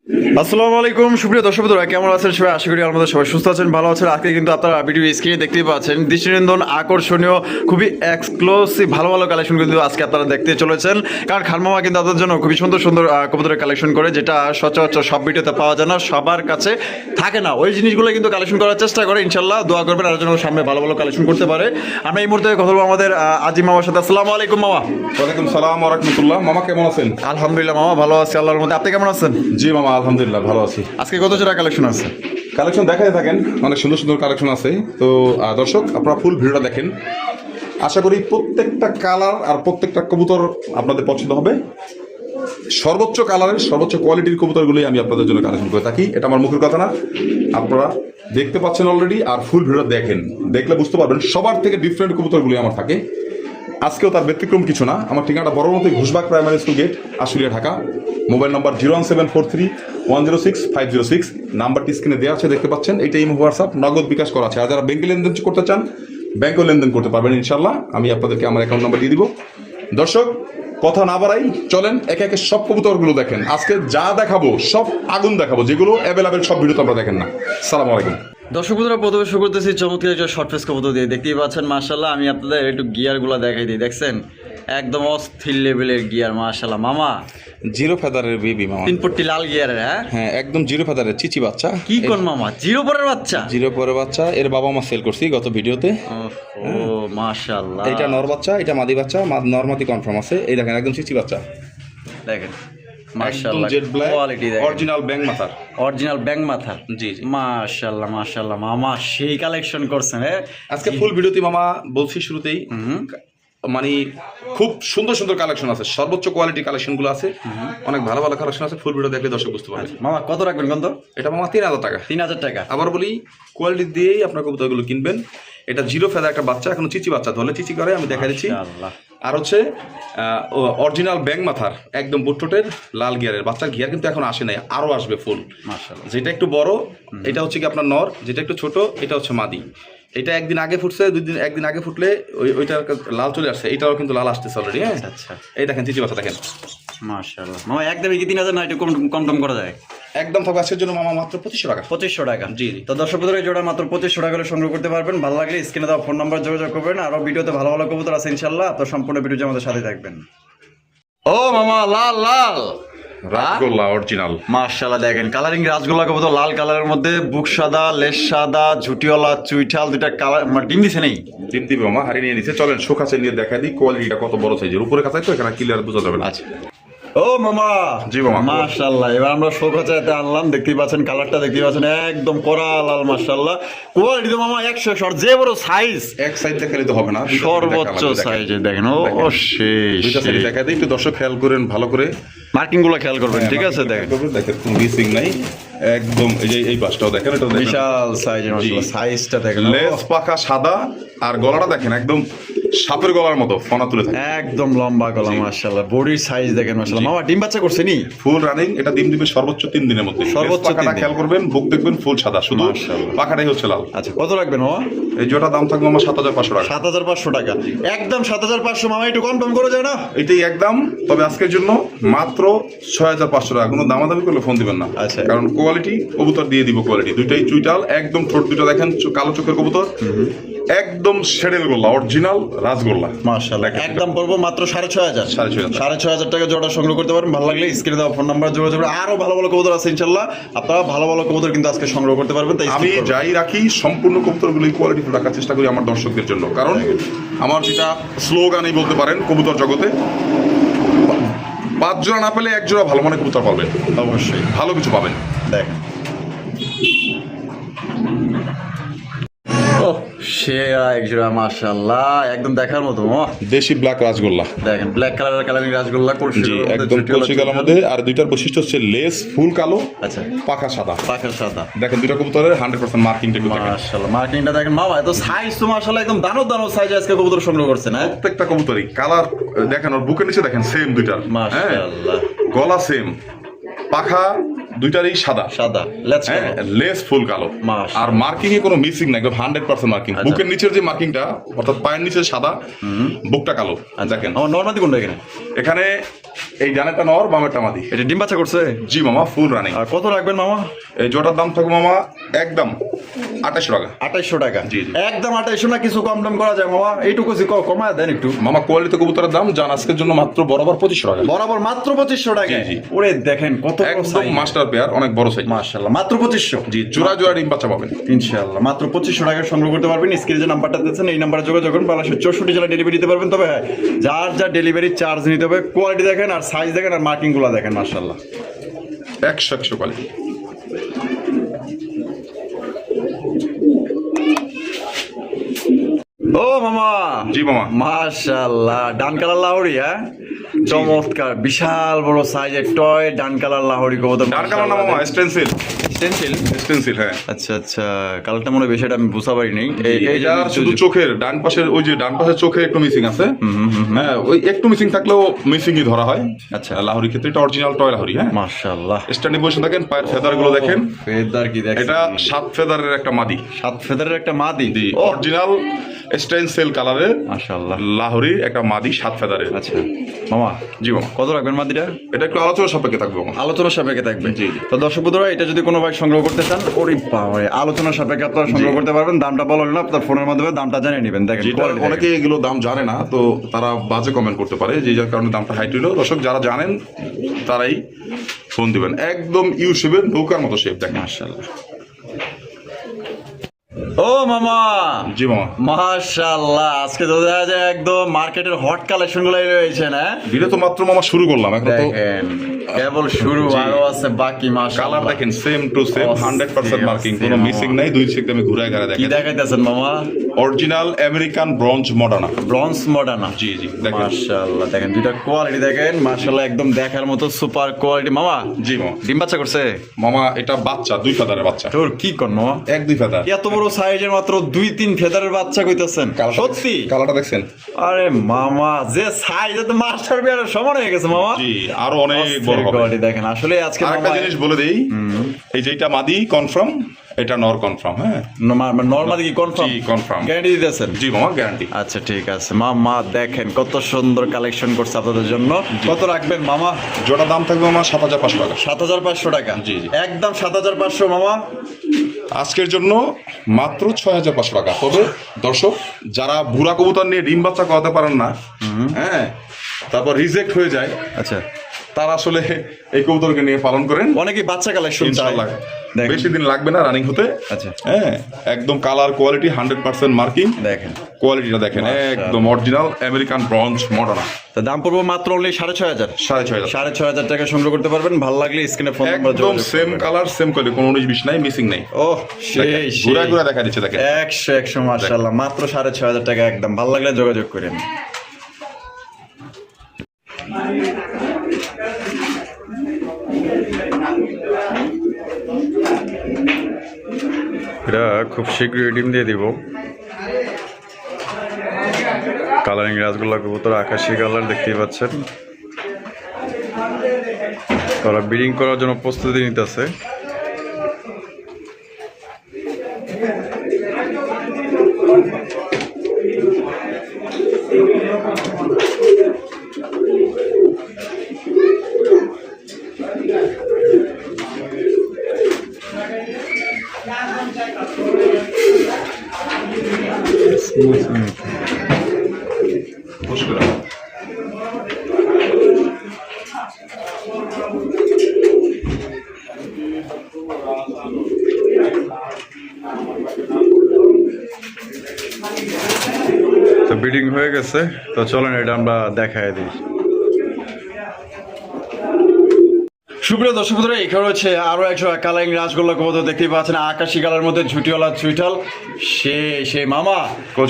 আসসালামু আলাইকুম সুপ্রিয় দর্শক বন্ধুরা, কেমন আছেন সবাই? আশা করি আমাদের সবাই সুস্থ আছেন, ভালো আছেন। আজকে কিন্তু আপনারা ভিডিও স্ক্রিনে দেখতেই পাচ্ছেন দৃষ্টিনন্দন আকর্ষণীয় খুবই এক্সক্লুসিভ ভালো ভালো কালেকশন কিন্তু আজকে আপনারা দেখতে চলেছেন। কারণ খান মামা কিন্তু আপনাদের জন্য খুবই সুন্দর সুন্দর কবুতরের কালেকশন করে, যেটা সচরাচর সব ভিডিওতে পাওয়া যায় না, সবার কাছে থাকে না। ওই জিনিসগুলো কিন্তু কালেকশন করার চেষ্টা করে। ইনশাল্লাহ দোয়া করবেন আর যেন সামনে ভালো ভালো কালেকশন করতে পারে। আমরা এই মুহূর্তে কথা বলবো আমাদের আজিম মামার সাথে। আসসালামু আলাইকুম মামা। ওয়ালাইকুম সালাম ওয়া রাহমাতুল্লাহ। মামা কেমন আছেন? আলহামদুলিল্লাহ মামা, ভালো আছি আল্লাহর মধ্যে। আপনি কেমন আছেন? জি মামা, আলহামদুলিল্লাহ ভালো আছি। আজকে কত জোড়া কালেকশন আছে? কালেকশন দেখাতে থাকেন, অনেক সুন্দর সুন্দর কালেকশন আছে। তো দর্শক, আপনারা ফুল ভিডিওটা দেখেন। আশা করি প্রত্যেকটা কালার আর প্রত্যেকটা কবুতর আপনাদের পছন্দ হবে। সর্বোচ্চ কালারের সর্বোচ্চ কোয়ালিটির কবুতরগুলোই আমি আপনাদের জন্য কালেকশন করে থাকি। এটা আমার মুখের কথা না, আপনারা দেখতে পাচ্ছেন অলরেডি। আর ফুল ভিডিও দেখেন, দেখলে বুঝতে পারবেন সবার থেকে ডিফারেন্ট কবুতরগুলি আমার থাকে। আজকেও তার ব্যতিক্রম কিছু না। আমার ঠিকানাটা Boromoti Ghoshbag primary school gate, Ashulia, Dhaka. Mobile number 01743106506। নাম্বারটি স্ক্রিনে দেওয়া আছে, দেখতে পাচ্ছেন। এটা ইমো, হোয়াটসঅ্যাপ, নগদ বিকাশ করা আছে। আর যারা ব্যাংকে লেনদেন করতে চান, ব্যাংকেও লেনদেন করতে পারবেন ইনশাল্লাহ। আমি আপনাদেরকে আমার অ্যাকাউন্ট নাম্বার দিয়ে দিব। দর্শক, কথা না বাড়াই, চলেন একে একে সব কবুতরগুলো দেখেন। আজকে যা দেখাবো সব আগুন দেখাবো, যেগুলো অ্যাভেলেবেল সব ভিডিও তো আপনারা দেখেন না। সালাম আলাইকুম। দর্শক বন্ধুরা, প্রথমে শুরু করতেছি চমৎকার একটা শর্ট ফেস কবুতর দিয়ে। দেখতেই পাচ্ছেন মাশাআল্লাহ। আমি আপনাদের একটু গিয়ারগুলো দেখাই দিই, দেখছেন একদম অস্থির লেভেলের গিয়ার মাশাআল্লাহ। মামা জিরো ফেদারের বেবি মামা, 3 পট্টি লাল গিয়ারের। হ্যাঁ একদম জিরো ফেদারের চিচি বাচ্চা। কি কোন মামা, জিরো পরের বাচ্চা? জিরো পরে বাচ্চা। এর বাবা মা সেল করছি গত ভিডিওতে। ও মাশাআল্লাহ। এটা নর বাচ্চা, এটা মাদি বাচ্চা। নর মাদি কনফার্ম আছে। এই দেখেন একদম চিচি বাচ্চা, দেখেন একদম মাশাআল্লাহ। জেড ব্ল্যাক, কোয়ালিটি দেখেন, অরিজিনাল ব্যাং মাথার। অরিজিনাল ব্যাং মাথা। জি জি, মাশাআল্লাহ মাশাআল্লাহ। মামা সেই কালেকশন করছেন। আজকে ফুল ভিডিওতে মামা বলছি শুরুতেই, মানে খুব সুন্দর সুন্দর কালেকশন আছে, সর্বোচ্চ কোয়ালিটি কালেকশন গুলো আছে, অনেক ভালো ভালো কালেকশন আছে। ফুল ভিডিও দেখলে দর্শক বুঝতে পারবে। মামা কত রাখবেন কত? এটা মামা 3000 টাকা। 3000 টাকা। আবার বলি, কোয়ালিটি দিয়েই আপনার কবুতরগুলো কিনবেন। এটা জিরো ফেদা একটা বাচ্চা, এখনো চিচি বাচ্চা, ধরলে চিচি করে, আমি দেখা দিচ্ছি। মাশাআল্লাহ। আর হচ্ছে অরিজিনাল ব্যাং মাথার, একদম বুটটোটের লাল গিয়ারের বাচ্চা। গিয়ার কিন্তু এখন আসে নাই, আরো আসবে ফুল। মাশাআল্লাহ। যেটা একটু বড় এটা হচ্ছে কি আপনার নর, যেটা একটু ছোট এটা হচ্ছে মাদি। এটা একদিন আগে ফুটছে, একদিন আগে ফুটলে ওইটার লাল চলে আসছে, এটাও কিন্তু লাল আসতেছে অলরেডি। হ্যাঁ আচ্ছা। এই দেখেন চিচি বাচ্চা, দেখেন মাশাআল্লাহ। মামা একদমই কি 3000 না একটু কম টম করা যায়? একদম থাকবে আজকের জন্য মামা মাত্র 2500 টাকা। 2500 টাকা। জি জি। তো দর্শক বন্ধুরা, এই জোড়া মাত্র 2500 টাকা করে সংগ্রহ করতে পারবেন। ভালো লাগলে স্ক্রিনে দেওয়া ফোন নাম্বার যোগাযোগ করবেন। আরো ভিডিওতে ভালো ভালো কবুতর আছে ইনশাআল্লাহ। তো সম্পূর্ণ ভিডিওতে আমাদের সাথে থাকবেন। ও মামা, লাল লাল রাসগোল্লা অরিজিনাল। মাশাআল্লাহ, দেখেন কালারিং রাসগোল্লা কবুতর, লাল কালারের মধ্যে বুক সাদা, লেস সাদা, ঝুটিওয়ালা চুইঠাল, দুইটা কালার ডিম দিছে নেই। ডিম দিবে মামা, হারিয়ে নিয়ে নিচ্ছে। চলেন শো কাছে নিয়ে দেখা দিই কোয়ালিটিটা কত বড় সাইজের। উপরে কাছে তো এখানে ক্লিয়ার বোঝা যাবে না। আচ্ছা। ও মামা। জি মামা। মাশাআল্লাহ, এবার আমরা শোকাচাতে আনলাম। দেখতেই পাচ্ছেন কালারটা, দেখতেই পাচ্ছেন একদম কড়া লাল মাশাআল্লাহ। কোয়ালিটি তো মামা 100 যে বড় সাইজ। এক সাইড দেখালে তো হবে না, সর্বোচ্চ সাইজে দেখেন। ও সেই দুইটা সাইড দেখা দিই, একটু দর্শক খেয়াল করেন ভালো করে, মার্কিং গুলো খেয়াল করবেন, ঠিক আছে? দেখেন দেখেন কোনো মিসিং নাই একদম। এই যে এই পাশটাও দেখেন, এটা বিশাল সাইজের মাশাআল্লাহ। সাইজটা দেখেন, লেজ পাকা সাদা, আর গলাটা দেখেন একদম সাপের গলার মতো ফনা তুলে থাকে, একদম লম্বা গলা মাশাআল্লাহ। বডির সাইজ দেখেন মাশাআল্লাহ। মামা ডিম বাচ্চা করছে নি? Full running. এটা ডিম দিবে সর্বোচ্চ 3 দিনের মধ্যে। সর্বোচ্চ 3 দিন। খেয়াল করবেন, বুক দেখবেন ফুল সাদা, শুধু মাশাআল্লাহ। পাখাটাই হচ্ছে লাল। আচ্ছা, কত রাখবেন মামা? এই জোড়া দাম থাকবে আমার 7500 টাকা। 7500 টাকা, একদম 7500। মামা একটু কম করে যায় না? এটাই একদম। তবে আজকের জন্য মাত্র 6500 টাকা। কোনো দামাদামি করলে ফোন দিবেন না। আচ্ছা। কারণ কোয়ালিটি কবুতর দিয়ে দিব, কোয়ালিটি দুইটাই চুইটাল, একদম ঠোঁট দুটো দেখেন কালো চোখের কবুতর, একদম শেডেল গোল্লা, অরিজিনাল রাজগোল্লা মাশাআল্লাহ। একদম পড়বো মাত্র 6500। 6500 টাকা জোড়া সংগ্রহ করতে পারেন। ভালো লাগলে স্ক্রিনে দেওয়া ফোন নাম্বার যোগাযোগ করে। আরো ভালো ভালো কবুতর আছে ইনশাআল্লাহ। আপনারা ভালো ভালো কবুতর কিন্তু আজকে সংগ্রহ করতে পারবেন। তাই আমি যাই রাখি সম্পূর্ণ কবুতরগুলি কোয়ালিটি রাখার চেষ্টা করি আমার দর্শকদের জন্য। কারণ আমার যেটা স্লোগানই বলতে পারেন কবুতর জগতে, 5 জোড়া না পেলে 1 জোড়া ভালো মানের কবুতর পাবেন, অবশ্যই ভালো কিছু পাবেন। দেখেন সে এক জোড়া মাশাআল্লাহ, একদম দেখার মতো। দেশি ব্ল্যাক রাজগোল্লা দেখেন, ব্ল্যাক কালারের কালারিং রাজগোল্লা করছে একদম কচি কালার মধ্যে। আর দুইটার বৈশিষ্ট্য হচ্ছে লেস ফুল কালো, আচ্ছা, পাখা সাদা। পাখা সাদা। দেখেন দুইটা কবুতরের 100% মার্কিংটা একটু দেখেন। মাশাআল্লাহ, মার্কিংটা দেখেন মামা। এত সাইজ তো মাশাআল্লাহ একদম দানব দানব সাইজ আজকে কবুতর সংগ্রহ করছেন। হ্যাঁ, প্রত্যেকটা কবুতরই কালার দেখেন, ওর বুকের নিচে দেখেন সেম দুইটার। মাশাআল্লাহ। গলা সেম, পাখা দুইটারই সাদা সাদা লেজ হ্যাঁ লেস ফুল কালো মাশাআল্লাহ। আর মার্কিং এ কোনো মিসিং নাই, 100% মার্কিং। আচ্ছা। বুকের নিচের যে মার্কিংটা অর্থাৎ পায়ের নিচে সাদা, বুকটা কালো। দেখেন আমার নর্মাদি কোনটা এখানে? এখানে এই ডানেরটা নর, বামেরটা মাদি। এটা ডিম বাচ্চা করছে? জি মামা, ফুল রানিং। আর কত রাখবেন মামা? এই জোটার দাম থাকবে মামা একদম 2800 টাকা। 2800 টাকা? জি, জি। একদম 2800 না কিছু কম দাম করা যায় মামা? এইটুকু কমায় দেন একটু। মামা কোয়ালিটি কবুতরের দাম জান আজকের জন্য মাত্র বরাবর 2500 টাকা। বরাবর মাত্র 2500 টাকা? জি, জি। ওরে দেখেন কত একদম মাস্টার পেয়ার, অনেক বড় সাইজ। মাশাআল্লাহ, মাত্র 2500? জি, জোড়া জোড়া ডিম বাচ্চা পাবেন ইনশাআল্লাহ মাত্র 2500 টাকা সংগ্রহ করতে পারবেন। স্ক্রিনে যে নাম্বারটা দিচ্ছেন এই নাম্বারে যোগাযোগ করুন। বাংলাদেশের 64 জেলা ডেলিভারি দিতে পারবেন। তবে হ্যাঁ, যার যা ডেলিভারি চার্জ নিতে হবে। কোয়ালিটি দেখেন আর সাইজ দেখেন আর মার্কিং গুলো দেখেন, মাশাআল্লাহ 100 কোয়ালিটি। ও মামা। জি মামা। মাশাআল্লাহ, ডান কালার লাহোরি। হ্যাঁ, চমৎকার, বিশাল বড় সাইজের টয় ডান কালার লাহোরি কবুতর। ডান কালার না মামা, স্টেনসিল। স্টেনসিল? স্টেনসিল হ্যাঁ। আচ্ছা আচ্ছা, কালারটা মনে হয় বেশি এটা আমি বুঝতে পারিনি। এইটা শুধু চোখের ডান পাশের, ওই যে ডান পাশের চোখে একটু মিসিং আছে। হ্যাঁ, ওই একটু মিসিং থাকলেও মিসিংই ধরা হয়। আচ্ছা, লাহোরি ক্ষেত্রে এটা অরিজিনাল টয় লাহোরি। হ্যাঁ মাশাআল্লাহ। স্ট্যান্ডিং পজিশন দেখেন, পায়ের ফেদার গুলো দেখেন। ফেদার কি দেখেন? এটা 7 ফেদারের একটা মাদি। 7 ফেদারের একটা মাদি? অরিজিনাল স্টেনসিল কালারের মাশাআল্লাহ লাহোরি একটা মাদি 7 ফেদারের। আচ্ছা মামা। জি মামা। কত রাখবেন মাদিটা? এটা একটু আলোচনা সাপেক্ষে থাকবে মামা। আলোচনা সাপেক্ষে থাকবে? জি। তো দর্শক বন্ধুরা, এটা যদি কোনো ভাই সংগ্রহ করতে চান, ওরে বাবারে, আলোচনা সাপেক্ষে আপনারা সংগ্রহ করতে পারবেন। দামটা বলা হলো না, আপনার ফোনের মাধ্যমে দামটা জানিয়ে নেবেন। দেখেন quality দেখেন। অনেকে এগুলো দাম জানে না, তো তারা বাজে কমেন্ট করতে পারে, যে যার কারণে দামটা হাইট হইলো। দর্শক যারা জানেন তারাই ফোন দিবেন। একদম ইউ শেপের নৌকার মতো শেপ দেখেন। মাশাআল্লাহ। ও মামা। জি মামা। মাশাআল্লাহ, আজকে তো দেখা যায় একদম মার্কেটের হট কালেকশন গুলাই রয়েছে না? ভিডিও তো মাত্র মামা শুরু করলাম, এখন তো দেখেন কেবল শুরু, আরো আছে বাকি। মাশাআল্লাহ, কালার দেখেন সেম টু সেম, 100% মার্কিং, কোনো মিসিং নাই। দুই সেক আমি ঘুরায় ঘুরায় কি দেখেন। দেখাইতেছেন মামা? Original American bronze Moderna. Bronze Moderna? জি জি দেখেন। মাশাআল্লাহ, দেখেন দুইটা কোয়ালিটি দেখেন, মাশাআল্লাহ একদম দেখার মতো সুপার কোয়ালিটি। মামা জি মামা। ডিম বাচ্চা করছে? মামা এটা বাচ্চা, 2 ফেদারের বাচ্চা। তোর কি কর মামা? 1-2 ফেদার। এত বড় সাইজের মাত্র 2-3 ফেদারের বাচ্চা কইতাছেন? সত্যি? কালারটা দেখছেন? আরে মামা, যে সাইজ তো মাস্টার বিয়ারের সমান হয়ে গেছে মামা। জি, আরো অনেক বড় হবে। কোয়ালিটি দেখেন আসলে আজকে আরেকটা মামা জিনিস বলে দেই, এই যে এটা মাদি কনফার্ম, এটা নর কনফার্ম। হ্যাঁ নরমালি কি কনফার্ম? জি কনফার্ম। গ্যারান্টি দিতেছেন? জি মামা, গ্যারান্টি। আচ্ছা ঠিক আছে মামা, দেখেন কত সুন্দর কালেকশন করছে আপনাদের জন্য। কত রাখবেন মামা? জোড়া দাম থাকবে মামা 7500 টাকা। 7500 টাকা? জি, জি। একদম 7500 মামা। আজকের জন্য মাত্র 6500 টাকা। তবে দর্শক যারা বুড়া কবুতর নিয়ে ডিম বাচ্চা করাতে পারেন না, হ্যাঁ, তারপর রিজেক্ট হয়ে যায়, আচ্ছা, তারা আসলে এই কবুতরকে নিয়ে পালন করেন। অনেকে বাচ্চা কালেকশন চায়। ইনশাআল্লাহ দেখেন। বেশি দিন লাগবে না রানিং হতে। আচ্ছা, হ্যাঁ, একদম কালার কোয়ালিটি 100% মার্কিং। দেখেন কোয়ালিটিটা দেখেন, একদম অরিজিনাল আমেরিকান ব্রঞ্জ মডার্না। তো দাম পড়বে মাত্র অনলি 6500 6500 টাকা সংগ্রহ করতে পারবেন। ভালো লাগলে স্ক্রিনে ফোন নাম্বার একদম সেম কালার সেম কোয়ালিটি, কোনো 19-20 নাই, মিসিং নাই। ও সেই ঘুরা ঘুরা দেখা দিচ্ছে দেখেন। 100 মাশাআল্লাহ, মাত্র 6500 টাকা একদম। ভালো লাগলে যোগাযোগ করেন। এটা খুব শীঘ্রই ডিম দিয়ে দিব। কালারিং রাসগোল্লা কবুতর, আকাশি কালার দেখতেই পাচ্ছেন। তারা ব্রিডিং করার জন্য প্রস্তুতি নিতেছে। তো ব্রিডিং হয়ে গেছে, তো চলেন এটা আমরা দেখাই দিই। সুপ্রিয় দর্শক বন্ধুরা, এখানে হচ্ছে আরো একশো কালারিং রাসগোল্লা কবুতর দেখতেই পাচ্ছেন, আকাশি কালার মধ্যে ঝুটিওয়ালা চুইটাল। সে মামা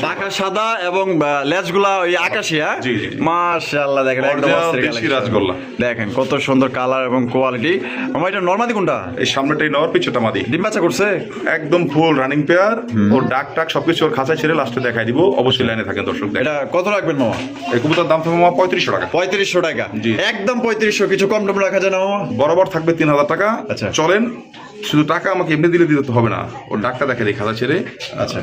পাকা সাদা এবং লেজগুলা ওই আকাশি। হ্যাঁ জি, জি। মাশাআল্লাহ, দেখেন একদম অস্থির দেশি collection। রাসগোল্লা। দেখেন কত সুন্দর কালার এবং কোয়ালিটি। মামা এটা নরমাদি কোনটা? এই সামনেটাই নর, পিছটা মাদি। ডিম বাচ্চা করছে? একদম ফুল রানিং পেয়ার। ওর ডাক টাক সবকিছু ওর খাঁচায় ছেড়ে লাস্টে দেখাই দিব। অবশ্যই লাইনে থাকেন দর্শক। এটা কত রাখবেন মামা? এই কবুতর দাম থাকবে মামা 3500 টাকা। 3500 টাকা? জি। একদম 3500, কিছু কম টম রাখা যায় না মামা? বরাবর থাকবে 3000 টাকা। আচ্ছা। চলেন, শুধু টাকা আমাকে এমনি দিলে দিতে হবে না, ওর ডাকটা দেখে দিই খাতা ছেড়ে। আচ্ছা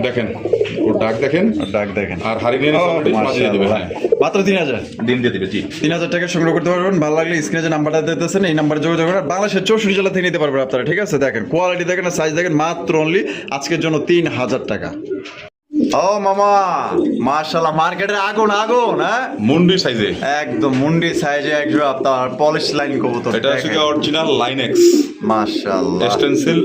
দেখেন ওর ডাক দেখেন, ডাক দেখেন, আর হাড়ি নিয়ে দিয়ে দেবে। হ্যাঁ, মাত্র 3000 ডিম দিয়ে দিবে। জি, 3000 টাকা সংগ্রহ করতে পারবেন। ভালো লাগলে স্ক্রিনে যে নাম্বারটা দিতেছেন এই নাম্বারে যোগাযোগ করেন। বাংলাদেশের 64 জেলা থেকে নিতে পারবেন আপনারা, ঠিক আছে? দেখেন কোয়ালিটি দেখেন, সাইজ দেখেন, মাত্র অনলি আজকের জন্য 3000 টাকা। ও মামা মাশাআল্লাহ, মার্কেটের আগুন আগুন। হ্যাঁ, মুন্ডি সাইজে একদম মুন্ডি সাইজে একজন আপনার পলিশ লাইন কবুতর। এটা হচ্ছে অরিজিনাল লাইনেক্স মাশাআল্লাহ, স্টেনসিল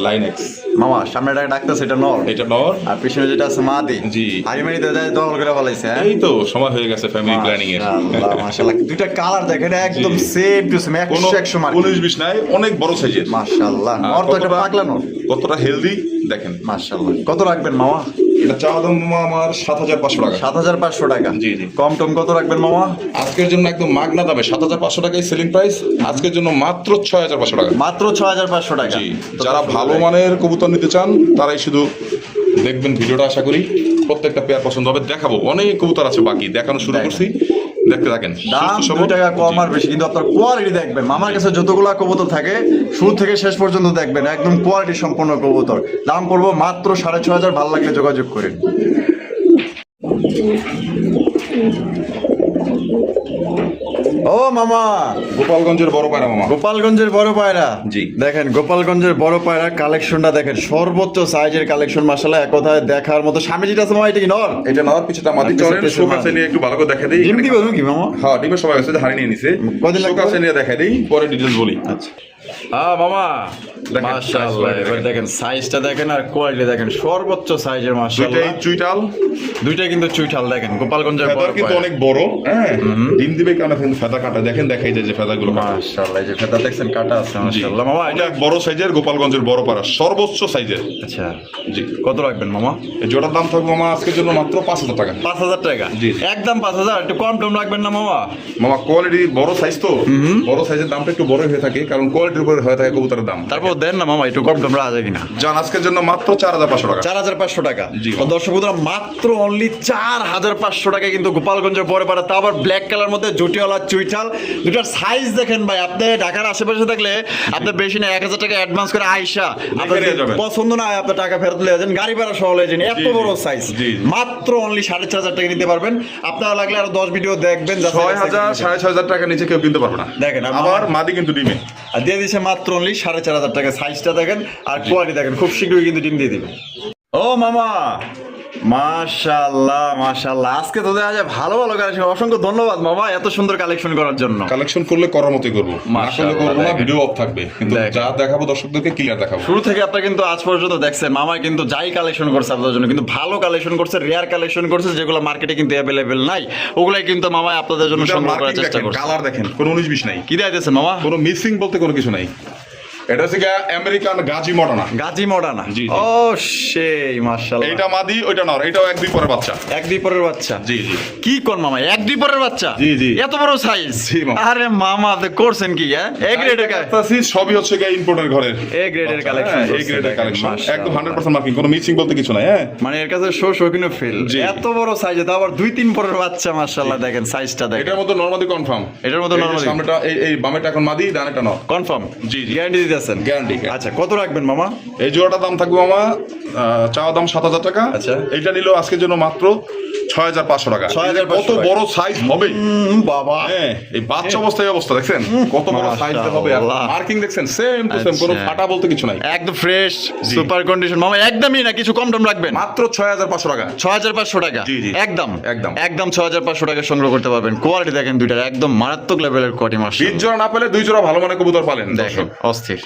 লাইনেক্স। মামা সামনে একটা ডাকতেছে, এটা নর, এটা নর, আর পিছনে যেটা আছে মাদি। জি। হারিমারি দাদা দল করে বলাইছে। হ্যাঁ, এই তো সময় হয়ে গেছে ফ্যামিলি প্ল্যানিং এর। মাশাআল্লাহ মাশাআল্লাহ, দুইটা কালার দেখেন একদম সেম টু সেম, 100 মার্ক। 19-20 নাই, অনেক বড় সাইজের। মাশাআল্লাহ, নর তো এটা পাগলা নর। কতটা হেলদি দেখেন। মাশাআল্লাহ, কত রাখবেন মামা? এটা চাওয়া দাম মামা আমার 7500 টাকা। 7500 টাকা। জি, জি। কম টম কত রাখবেন মামা? আজকের জন্য একদম মাগনা দামে 7500 টাকায় সেলিং প্রাইস। আজকের জন্য মাত্র 6500 টাকা। মাত্র 6500 টাকা। জি, যারা ভালো মানের কবুতর নিতে চান তারাই শুধু দেখবেন ভিডিওটা। আশা করি প্রত্যেকটা পেয়ার পছন্দ হবে। দেখাবো, অনেক কবুতর আছে বাকি, দেখানো শুরু করছি, দেখতে থাকেন। দাম সুস্থ 2 সবল। টাকা কম আর বেশি, কিন্তু আপনার কোয়ালিটি দেখবেন। মামার কাছে যতগুলা কবুতর থাকে শুরু থেকে শেষ পর্যন্ত দেখবেন, একদম কোয়ালিটি সম্পন্ন কবুতর। দাম পড়বো মাত্র 6500। ভালো লাগলে যোগাযোগ করেন। ও মামা, গোপালগঞ্জের বড় পায়রা মামা। গোপালগঞ্জের বড় পায়রা। জি। দেখেন গোপালগঞ্জের বড় পায়রা কালেকশনটা দেখেন, সর্বোচ্চ সাইজের কালেকশন। মাশাআল্লাহ, এক কথায় দেখার মতো। সামনে যেটা আছে মামা, এটা কি নর? এটা নর, পিছটা মাদি। পিছনে চলেন পিছনে শোক মাদি। আছে নিয়ে একটু ভালো করে দেখা দেই। ডিম দিবে কি মামা? হ্যাঁ, ডিমের সময় হয়েছে, হাড়ি নিয়ে নিছে। কদিন লাগবে? শোক আছে নিয়ে দেখা দেই, পরে ডিটেইলস বলি। আচ্ছা। মামা দেখেন, মাশাআল্লাহ, size এবার দেখেন সাইজটা দেখেন আর কোয়ালিটি দেখেন, সর্বোচ্চ সাইজের। দুইটাই মাশাআল্লাহ, চুইটাল। দুইটাই কিন্তু চুইঠাল। দেখেন গোপালগঞ্জের বড় ফেদার কিন্তু পায়রা। অনেক বড়। হ্যাঁ, ডিম দিবে কেন কিন্তু ফেদা কাটা দেখেন, দেখাই যায় যে ফেদাগুলো কাটা। মাশাআল্লাহ, এই যে ফেদা দেখছেন কাটা আছে। মাশাআল্লাহ মামা, এটা অনেক বড় সাইজের গোপালগঞ্জের বড় পাড়া, সর্বোচ্চ সাইজের। আচ্ছা, জি। কত রাখবেন মামা? এই জোড়ার দাম থাকবে মামা আজকের জন্য মাত্র 5000 টাকা। 5000 টাকা। জি। একদম 5000। একটু কম টম রাখবেন না মামা? মামা কোয়ালিটি বড় সাইজ তো, বড় সাইজের দামটা একটু বড় হয়ে থাকে, কারণ কোয়ালিটির উপরে হয়ে থাকে কবুতরের দাম। তারপর দেন না মামা, একটু কম টম রাখা যায় কিনা? জান আজকের জন্য মাত্র 4500 টাকা। 4500 টাকা। জি। তো দর্শক বন্ধুরা, মাত্র অনলি 4500 টাকা কিন্তু গোপালগঞ্জের বড় পাড়া, তা আবার ব্ল্যাক কালার মধ্যে জটিওয়ালা চুইঠাল। দুটার সাইজ দেখেন ভাই, আপনি ঢাকার আশেপাশে থাকলে আপনি বেশি না 1000 টাকা অ্যাডভান্স করে আইসা আপনার নিয়ে যাবেন। পছন্দ না হয় আপনার টাকা ফেরত নিয়ে যান, গাড়ি ভাড়া সহ নিয়ে যান। এত জি, বড় জি। সাইজ। জি, জি। মাত্র অনলি 4500 টাকা নিতে পারবেন। আপনারা লাগলে আরো 10 ভিডিও দেখবেন। 6000 6500 টাকা নিচে কেউ কিনতে পারবে না। দেখেন, আবার মাদি কিন্তু ডিমে। আর দিয়ে দিচ্ছে মাত্র অনলি 4500 টাকা। সাইজটা দেখেন আর কোয়ালিটি দেখেন, খুব শীঘ্রই কিন্তু ডিম দিয়ে দিবে। ও মামা মাশাআল্লাহ মাশাআল্লাহ, আজকে তো দেখা যায় ভালো ভালো কালেকশন। অসংখ্য ধন্যবাদ মামা এত সুন্দর কালেকশন করার জন্য। কালেকশন করলে করার মতোই করবো, না করলে মাশাআল্লাহ, করবো না। দেখেন। ভিডিও অফ থাকবে, কিন্তু দেখেন। যা দেখাবো দর্শকদেরকে ক্লিয়ার দেখাবো। শুরু থেকে আপনারা কিন্তু আজ পর্যন্ত দেখছেন মামা কিন্তু যাই কালেকশন করছে আপনাদের জন্য, কিন্তু ভালো কালেকশন করছে, রেয়ার কালেকশন করছে, যেগুলো মার্কেটে কিন্তু অ্যাভেলেবেল নাই, ওগুলাই কিন্তু মামা আপনাদের জন্য সংগ্রহ করার চেষ্টা করছে। কালার দেখেন, কোনো 19-20 নাই, কি দিয়েছেন মামা? কোনো মিসিং বলতে কোনো কিছু নাই। এটা হচ্ছে American Gazi Moderna. Gazi Moderna. জি, জি। ও সেই মাশাআল্লাহ, এইটা মাদি, ওইটা নর, এটাও 1-2 পরের বাচ্চা। 1-2 পরের বাচ্চা। জি, জি। কি কোন মামা, 1-2 পরের বাচ্চা? জি, জি। এত বড় সাইজ? জি, মামা। আরে মামা আপনি করছেন কি? হ্যাঁ, এ গ্রেডের সবই হচ্ছে ইম্পোর্টের ঘরের এ গ্রেডের কালেকশন। এই গ্রেডের কালেকশন একদম 100% মার্কিং, কোনো মিক্সিং বলতে কিছু নাই। হ্যাঁ, মানে এর কাছে শো কিন্তু ফেল। জি। এত বড় সাইজে, তো আবার 2-3 পরের বাচ্চা। মাশাআল্লাহ, দেখেন সাইজটা দেখেন। এটার মধ্যে নরমাদি কনফার্ম। এটার মধ্যে নরমাদি। সামনেটা এই বামেটা এখন মাদি, ডানেটা নর। কনফার্ম? জি, জি। গ্যারান্টি দিতেছেন? গ্যারান্টি। আচ্ছা, কত রাখবেন মামা? এই জোড়াটার দাম থাকবে মামা চাওয়া দাম 7000 টাকা। আচ্ছা। এইটা নিলেও আজকের জন্য মাত্র 6500 টাকা। 6500 কত বড় সাইজ হবে। বাবা, হ্যাঁ, এই বাচ্চা অবস্থায় অবস্থা দেখছেন কত বড় সাইজ হবে। মাশাআল্লাহ। মার্কিং দেখছেন সেম টু সেম, কোনো আচ্ছা। ফাটা বলতে কিছু নাই। একদম ফ্রেশ সুপার কন্ডিশন মামা। একদমই না, কিছু কম টম রাখবেন? মাত্র 6500 টাকা। 6500 টাকা। জি, জি। একদম একদম। একদম 6500 টাকা সংগ্রহ করতে পারবেন। কোয়ালিটি দেখেন দুইটার, একদম মারাত্মক লেভেলের কোয়ালিটি। 20 মাশাআল্লাহ, জোড়া না পেলে 2 জোড়া ভালো মানের কবুতর পালেন। দেখেন অস্থির।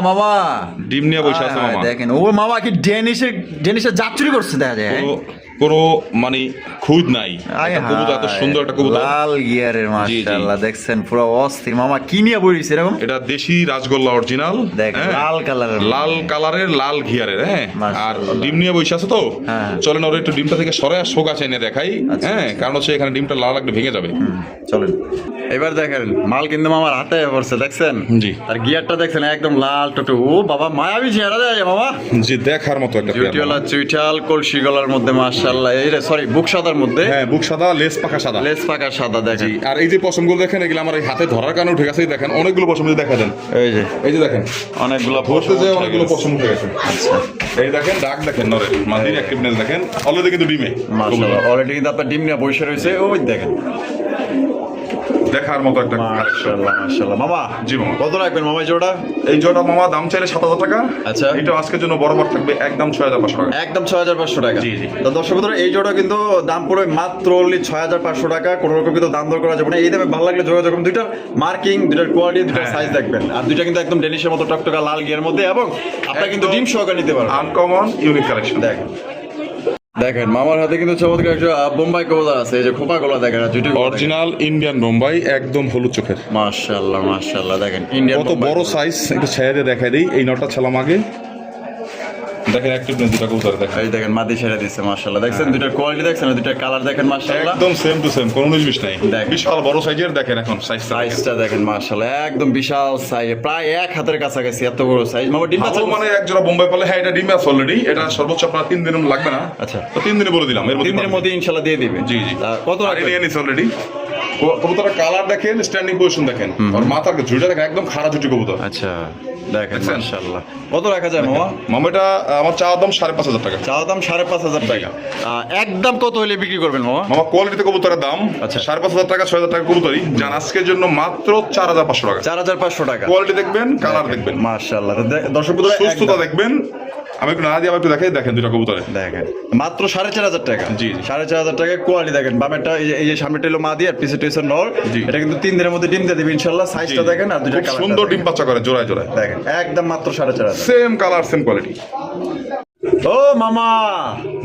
মামা ডিম নিয়ে বসে আছে মামা। দেখেন ও মামা কি ডেনিসের জাত চুরি করছে দেখা যায়। কোনো মানে খুদ নাই। একটা কবুতর, এত সুন্দর একটা কবুতর, লাল গিয়ারের। মাশাআল্লাহ, দেখছেন পুরো অস্থির। মামা কি নিয়ে বইছে এরকম? এটা দেশি রাজগোল্লা অরিজিনাল। দেখেন লাল কালারের, লাল কালারের, লাল ঘিয়ারের। হ্যাঁ, আর মাশাআল্লাহ। ডিম নিয়ে বসে আছে তো। হ্যাঁ। চলেন ওর একটু ডিমটা থেকে সরে শোক আছে এনে দেখাই। আচ্ছা, হ্যাঁ, কারণ হচ্ছে এখানে ডিমটা লাল লাগলে ভেঙে যাবে। চলেন। এবার দেখেন মাল কিন্তু আমার হাতে পড়ছে, দেখছেন? জি। আর গিয়ারটা দেখছেন একদম লাল টুটু। ও বাবা, মায়াবী চেহারা দেয় মামা। জি, দেখার মতো একটা পেয়ার জুটিওয়ালা মামা। চুইটাল কলসি গলার মধ্যে মাশাআল্লাহ। এই রে সরি, বুক সাদার মধ্যে, হ্যাঁ, বুক সাদা, লেস পাকা সাদা। লেস পাকা সাদা দেখেন। জি, আর এই যে পশমগুলো দেখেন, এগুলো আমার এই হাতে ধরার কারণে উঠে গেছে। এই দেখেন অনেকগুলো পশম যদি দেখা দেন, এই যে দেখেন অনেকগুলো ধরতে যে পশম অনেকগুলো পশম উঠে গেছে। আচ্ছা, এই দেখেন ডাক দেখেন, নরের মাদির অ্যাক্টিভনেস দেখেন, অলরেডি কিন্তু ডিমে। মাশাআল্লাহ অলরেডি কিন্তু আপনার ডিম নিয়ে বসে রয়েছে। ওই দেখেন দেখার মতো একটা কালেকশন। মাশাআল্লাহ মাশাআল্লাহ। মামা জি মামা। কত রাখবেন মামা এই জোড়া? এই জোড়া মামা দাম চাইলে 7,000 টাকা। আচ্ছা। এটা আজকের জন্য বরাবর থাকবে একদম 6,500 টাকা। একদম 6,500 টাকা। জি, জি। তো দর্শক বন্ধুরা, এই জোড়া কিন্তু দাম পড়বে মাত্র অনলি 6,500 টাকা। কোনো রকম কিন্তু দাম দর করা যাবে না। এই দামে ভালো লাগলে যোগাযোগ করুন। দুইটার মার্কিং, দুইটার কোয়ালিটি, দুইটার হ্যাঁ, সাইজ দেখবেন। আর দুইটা কিন্তু একদম ডেনিশের মতো টকটকা লাল গিয়ার মধ্যে, এবং আপনারা কিন্তু একদম ডিম সহকারে নিতে পারবেন। Uncommon unique collection. দেখেন দেখেন মামার হাতে কিন্তু চমৎকার একটা বোম্বাই কবুতর আছে। এই যে খোপা গলা দেখেন, আর জুটি অরিজিনাল ইন্ডিয়ান বোম্বাই, একদম হলুদ চোখের। মাশাআল্লাহ মাশাআল্লাহ। দেখেন ইন্ডিয়ান কত বড় সাইজ, একটু ছেড়ে দিয়ে দেখাই দিই। এই নটা ছেলাম আগে, দেখেন অ্যাক্টিভনেস দুটা কবুতর দেখেন। এই দেখেন মাদি ছেড়ে দিচ্ছে মাশাআল্লাহ। দেখছেন দুইটার কোয়ালিটি দেখছেন, দুইটার কালার দেখেন মাশাআল্লাহ। একদম সেম টু সেম, কোনো 19-20 নাই। দেখেন। বিশাল বড় সাইজের, দেখেন এখন সাইজটা। সাইজটা দেখেন মাশাআল্লাহ, একদম বিশাল সাইজ, প্রায় এক হাতের কাছাকাছি এত বড় সাইজ। মামা ডিম পাচ্ছেন? মানে এক জোড়া বোম্বাই পালে, হ্যাঁ এটা ডিমে আছে অলরেডি। এটা সর্বোচ্চ আপনার 3 দিন লাগবে না। আচ্ছা। তো 3 দিনে বলে দিলাম, এর 3 দিনের মধ্যে ইনশাআল্লাহ দিয়ে দিবে। জি জি। কত রাখবেন? নিয়ে নিছে অলরেডি। কবুতরের কালার দেখেন, স্ট্যান্ডিং পজিশন দেখেন, আর মাথার ঝুড়িটা দেখেন, একদম খাড়া ঝুটি কবুতর। আচ্ছা দেখেন দেখছেন? মাশাআল্লাহ। কত রাখা যায় মামা? মামাটা আমার চাওয়ার দাম 5,500 টাকা। চাওয়া দাম 5,500 টাকা। একদম কত হলে বিক্রি করবেন মামা? মামা কোয়ালিটিতে কবুতরের দাম আচ্ছা। 5,500 টাকা, 6,000 টাকা কবুতরই যান আজকের জন্য মাত্র 4,500 টাকা। 4,500 টাকা। কোয়ালিটি দেখবেন, কালার দেখবেন, মাশাআল্লাহ। তো দর্শক বন্ধুরা সুস্থতা দেখবেন। আমি একটু না দিয়ে আবার একটু দেখাই, দেখেন দুটা কবুতরে দেখেন মাত্র 4,500 টাকা। জি, জি। 4,500 টাকা কোয়ালিটি দেখেন। বামেরটা এই যে সামনেটা হলো মাদি, আর পিছনেটা হচ্ছে নর। জি। এটা কিন্তু 3 দিনের মধ্যে ডিম দিয়ে দিবে ইনশাআল্লাহ। সাইজটা দেখেন, আর দুইটা খুব কালার সুন্দর ডিম বাচ্চা করে জোড়ায় জোড়ায়। দেখেন একদম মাত্র 4,500। Same colour, same quality. ও মামা,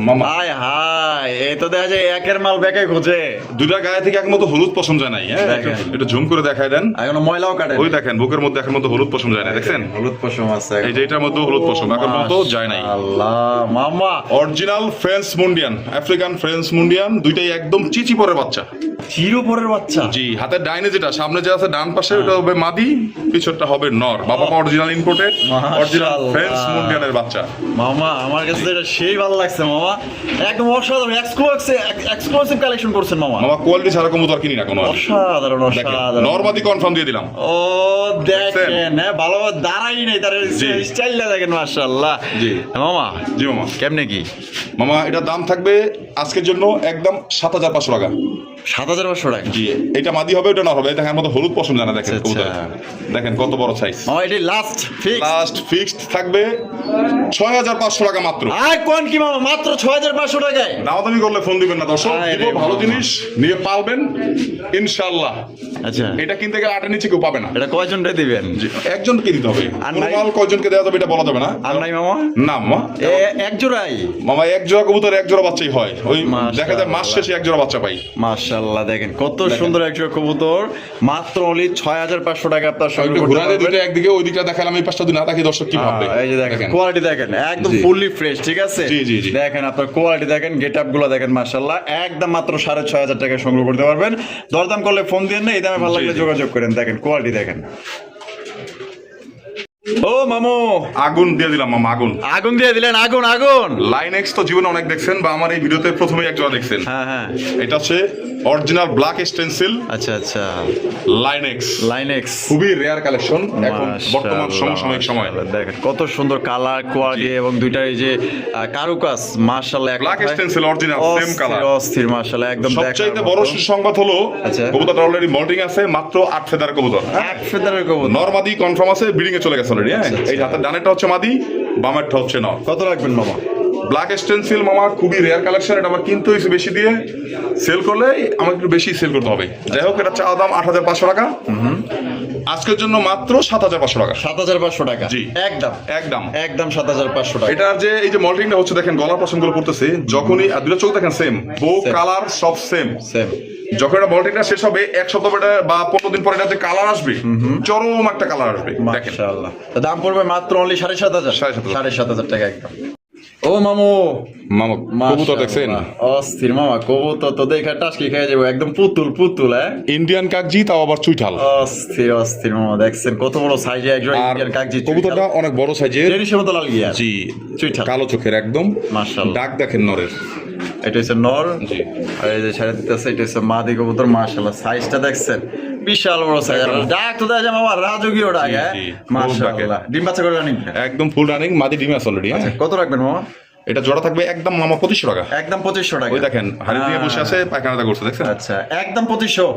মামা। হাই হাই, এই তো দেখা যায় একের মাল বেকে খোঁজে। দুইটা গায়ে থেকে এক মতো হলুদ পশম যায় নাই। হ্যাঁ, দেখেন। একটু জুম করে দেখাই দেন। এখনো ময়লাও কাটে। ওই দেখেন বুকের মধ্যে এখন মতো হলুদ পশম যায় না, দেখছেন? হলুদ পশম আছে। এই যে এটার মধ্যে হলুদ পশম এখন মতো যায় নাই। আল্লাহ মামা, অরিজিনাল ফ্রেঞ্চ মুন্ডিয়ান, আফ্রিকান ফ্রেঞ্চ মুন্ডিয়ান, দুইটাই একদম চিচি পরের বাচ্চা। চিরো পরের বাচ্চা। জি, হাতের ডাইনে যেটা, সামনে যে আছে ডান পাশে, ওটা হবে মাদি, পিছরটা হবে নর। বাবা মা অরিজিনাল ইম্পোর্টেড, অরিজিনাল মাশাআল্লাহ। ফ্রেঞ্চ মুন্ডিয়ানের বাচ্চা। মামা আমার কাছে তো এটা সেই ভালো লাগছে মামা, একদম অসাধারণ এক্সক্লুসিভ কালেকশন করছেন মামা। মামা কোয়ালিটি ছাড়া কবুতর কিনি না কোনো। অসাধারণ অসাধারণ। নরমাদি কনফার্ম দিয়ে দিলাম। ও দেখেন, হ্যাঁ ভালো দাঁড়াই নাই, তার জি। স্টাইলটা দেখেন মাশাআল্লাহ। জি। মামা জি মামা। কেমনে কি? মামা এটার দাম থাকবে আজকের জন্য একদম 7,500 টাকা। 7,500 টাকা। জি, এটা মাদি হবে, ওটা নর হবে। দেখেন মতো হলুদ পছন্দ জানা, দেখেন আচ্ছা, কবুতর দেখেন কত বড় সাইজ। মামা এটি লাস্ট ফিক্স। লাস্ট ফিক্সড থাকবে 6,500 টাকা মাত্র। আর কোন কি মামা, মাত্র 6,500 টাকায়? দামাদামি করলে ফোন দিবেন না দর্শক, আরে দিব ভালো বাবা। জিনিস নিয়ে পালবেন ইনশাআল্লাহ। আচ্ছা, এটা কিনতে গেলে 8-এর নিচে কেউ পাবে না। এটা কয়জনটা দিবেন? একজনকে দিতে হবে। আর কোন নাই? মাল কয়জনকে দেওয়া যাবে এটা বলা যাবে না। আর নাই মামা? না মামা, এক জোড়াই? মামা এক জোড়া কবুতর এক জোড়া বাচ্চাই হয়। ওই মাশাআল্লাহ। দেখা যায় মাস শেষে এক জোড়া বাচ্চা পাই। মাশাআল্লাহ, দেখেন কত সুন্দর এক জোড়া কবুতর, মাত্র অনলি 6,500 টাকা আপনার একটু সংগ্রহ করতে ঘুরালে পারবেন। দুটো একদিকে, ওই দিকটা দেখালাম, এই পাশটা যদি না দেখি দর্শক কি ভাববে। এই যে দেখেন কোয়ালিটি দেখেন, একদম জি। ফুললি ফ্রেশ, ঠিক আছে? জি, জি, জি। দেখেন আপনার কোয়ালিটি দেখেন, গেটআপ গুলো দেখেন মাশাআল্লাহ, একদম মাত্র 6,500 টাকা সংগ্রহ করতে পারবেন। দরদাম করলে ফোন দিয়ে না, এই দামে ভালো জি, লাগলে জি। যোগাযোগ করেন। দেখেন কোয়ালিটি দেখেন। ও মামু, আগুন দিয়ে দিলাম মামা, আগুন। আগুন দিয়ে দিলেন, আগুন আগুন। লাইন এক্স তো জীবনে অনেক দেখছেন, বা আমার এই ভিডিওতে প্রথমে এক জোড়া দেখছেন। হ্যাঁ হ্যাঁ, এটা হচ্ছে অরিজিনাল ব্ল্যাক স্টেনসিল আচ্ছা আচ্ছা, লাইন এক্স। লাইনেক্স। খুবই রেয়ার কালেকশন এখন বর্তমান মাশাআল্লাহ, সমসাময়িক সময়। মাশাআল্লাহ, দেখেন কত সুন্দর কালার কোয়ালিটি, এবং দুইটা এই যে কারুকাজ মাশাআল্লাহ, এক ব্ল্যাক কথায় স্টেনসিল অরিজিনাল সেম কালার। অস্থির মাশাআল্লাহ, একদম সবচাইতে দেখার বড় মতো। সুসংবাদ হলো আচ্ছা। কবুতরটা অলরেডি মল্টিং আছে, মাত্র 8 ফেদার কবুতর। এক ফেদারের কবুতর। নরমাদি কনফার্ম আছে, ব্রিডিং এ চলে গেছে অলরেডি। হ্যাঁ, আচ্ছা, এই হাতের ডানেরটা হচ্ছে মাদি, বামেরটা হচ্ছে নর। কত রাখবেন মামা? ব্ল্যাক স্টেনসিল মামা খুবই রেয়ার কালেকশন। এটা আমার কিনতে হয়েছে বেশি দিয়ে, সেল করলে আমাকে একটু বেশি সেল করতে হবে। যাই হোক, এটা চাওয়া দাম 8,500 টাকা। আজকের জন্য মাত্র 7,500 টাকা। 7,500 টাকা। জি। একদম একদম একদম 7,500 টাকা। এটার যে এই যে মল্টিংটা হচ্ছে, দেখেন গলার পশমগুলো পড়তেছে, যখনই আর দুটো চোখ দেখেন সেম, বো Same. কালার সব সেম। সেম। যখন এটা মল্টিংটা শেষ হবে, এক সপ্তাহ বা 15 দিন পরে এটা যে কালার আসবে, চরম একটা কালার আসবে। দেখেন মাশাআল্লাহ, তো দাম পড়বে মাত্র অনলি 7,500। 7,500 7,500 টাকা একদম। ও মামু মামা কবুতর দেখছেন? অস্থির মামা, কবুতর তো দেখে টাসকি খেয়ে যাবো, একদম পুতুল পুতুল। হ্যাঁ, ইন্ডিয়ান কাকজি, তাও আবার চুইঠাল। অস্থির অস্থির মামা, দেখছেন কত বড় সাইজে একজন আর ইন্ডিয়ান কাকজি। কবুতরটা অনেক বড় সাইজের, টেনিসের মতো লাল গিয়া। জি, চুইঠাল, কালো চোখের একদম। মাশাআল্লাহ। ডাক দেখেন নরের। এটা হচ্ছে নর, জি। আর এই যে ছেড়ে দিতেছে এটা হচ্ছে মাদি কবুতর। মাশাআল্লাহ, সাইজটা দেখছেন বিশাল বড় সাইজ। আর ডাক তো দেয় যে মামা রাজকীয় ডাক। হ্যাঁ, জি, মাশাআল্লাহ। ডিম বাচ্চা করে রানিং একদম ফুল রানিং, মাদি ডিমে আছে অলরেডি। আচ্ছা, কত রাখবেন মামা? এটা জোড়া থাকবে একদম মামা 2500 টাকা। একদম 2500 টাকা। ওই দেখেন হাড়ি দিয়ে বসে আছে, পায়খানাটা করছে, দেখছেন? আচ্ছা, একদম 2500।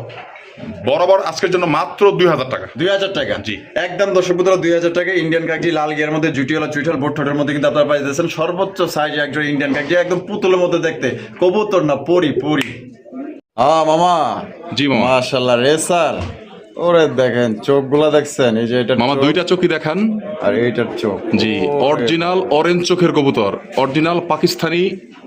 বরাবর আজকের জন্য মাত্র 2000 টাকা। 2000 টাকা, জি। একদম দর্শক বন্ধুরা 2000 টাকা ইন্ডিয়ান কাকজি লাল গিয়ার মধ্যে জুটিওয়ালা চুইঠাল বোটঠোঁটের মধ্যে কিন্তু আপনারা পাইতেছেন সর্বোচ্চ সাইজ একজন ইন্ডিয়ান কাকজি, একদম পুতুলের মধ্যে দেখতে, কবুতর না পরি পরি। মামা। জি মামা। মাশাআল্লাহ, রেসার। ওরে দেখেন চোখগুলা দেখছেন, এই যে এটা মামা দুইটা চোখই দেখান। আর এইটার চোখ, জি, অরিজিনাল অরেঞ্জ চোখের কবুতর, অরিজিনাল পাকিস্তানি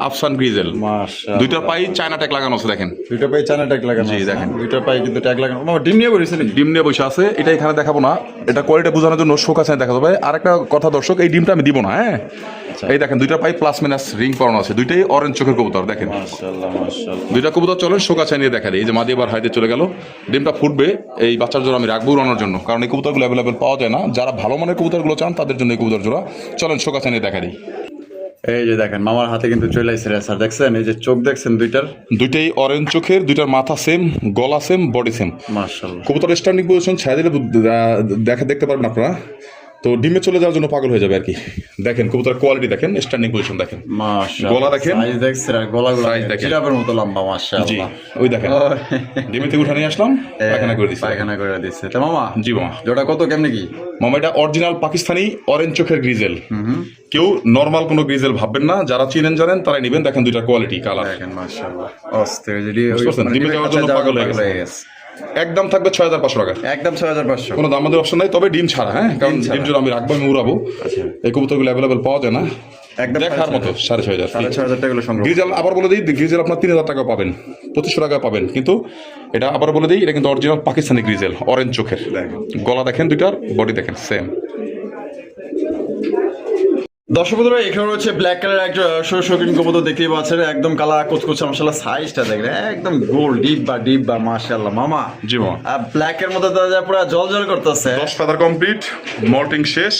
আফসান গ্রিজেল। মাশাআল্লাহ। দুইটা পাই চায়না ট্যাগ লাগানো আছে, দেখেন। দুইটা পাই চায়না ট্যাগ লাগানো। জি, আছে। দেখেন। দুইটা পাই কিন্তু ট্যাগ লাগানো। মামা ডিম নিয়ে বলেছেন? ডিম নিয়ে বসে আছে, এটা এখানে দেখাবো না, এটা কোয়ালিটি বোঝানোর জন্য শোকা চাই দেখা যাবে। আর একটা কথা দর্শক, এই ডিমটা আমি দিব না। হ্যাঁ, এই দেখেন দুইটা পাই প্লাস মাইনাস রিং পরানো আছে, দুইটাই অরেঞ্জ চোখের কবুতর, দেখেন। মাশাআল্লাহ মাশাআল্লাহ। দুইটা কবুতর চলেন শোকা চাই নিয়ে দেখা দিই। এই যে মাদি আবার হাইতে চলে গেল, ডিমটা ফুটবে, এই বাচ্চার জোড়া আমি রাখবো উড়ানোর জন্য, কারণ এই কবুতরগুলো অ্যাভেলেবেল পাওয়া যায় না। যারা ভালো মানের কবুতরগুলো চান তাদের জন্য এই কবুতর জোড়া। চলেন শোকা চাই নিয়ে দেখা দিই। এই যে দেখেন মামার হাতে কিন্তু চলে আসছে রেসার, দেখছেন? এই যে চোখ দেখছেন দুইটার, দুইটাই অরেঞ্জ চোখের, দুইটার মাথা সেম, গলা সেম, বডি সেম। মাশাআল্লাহ। কবুতর স্ট্যান্ডিং পজিশন ছায়া দিলে দেখতে পারবেন আপনারা, তো ডিমে চলে যাওয়ার জন্য পাগল হয়ে যাবে আর কি। দেখেন কবুতরের কোয়ালিটি দেখেন, স্ট্যান্ডিং পজিশন দেখেন, মাশাআল্লাহ। গলা দেখেন, সাইজ দেখছেন, আর গলাগুলো সাইজ দেখেন। জিরাফের মতো লম্বা। জি, মাশাআল্লাহ। ওই দেখেন ডিমে থেকে উঠে নিয়ে আসলাম, পায়খানা করে দিচ্ছি। পায়খানা করে দিচ্ছে। তো মামা জি মামা। জোড়া কত, কেমনে কি? মামা এটা অরিজিনাল পাকিস্তানি অরেঞ্জ চোখের গ্রিজেল। কেউ নর্মাল কোনো গ্রিজেল ভাববেন না, যারা চিনেন জানেন তারাই নেবেন। দেখেন দুইটা কোয়ালিটি, কালার দেখেন মাশাআল্লাহ, অস্থির। যদি বুঝতে পারছেন? ডিমে যাওয়ার জন্য পাগল হয়ে গেছে। একদম থাকবে 6500 টাকা, একদম 6500। কোনো দামাদের অপশন নাই, তবে ডিম ছাড়া। হ্যাঁ, কারণ ডিম ছাড়া। ডিম জোড়া আমি রাখবো, আমি উড়াবো। এই কবুতরগুলো অ্যাভেলেবেল পাওয়া যায় না, একদম দেখার মতো। 6500। 6500 টাকা সংগ্রহ। গ্রিজেল আবার বলে দিই, গ্রিজেল আপনার 3000 টাকা পাবেন, 2500 টাকা পাবেন, কিন্তু এটা আবার বলে দিই, এটা কিন্তু অরিজিনাল পাকিস্তানি গ্রিজেল অরেঞ্জ চোখের। গলা দেখেন দুইটার, বডি দেখেন সেম। দর্শক বন্ধুরা এখানে রয়েছে ব্ল্যাক কালার একটা শৌখিন কবুতর, দেখতেই পাচ্ছেন, একদম কালা কুচকুচে। মাশাআল্লাহ, সাইজটা দেখেন একদম গোল ডিব্বা। মাশাআল্লাহ মামা। জি মামা। ব্ল্যাক এর মধ্যে তো পুরো জল করতেছে। 10 ফেদার কমপ্লিট, মল্টিং শেষ,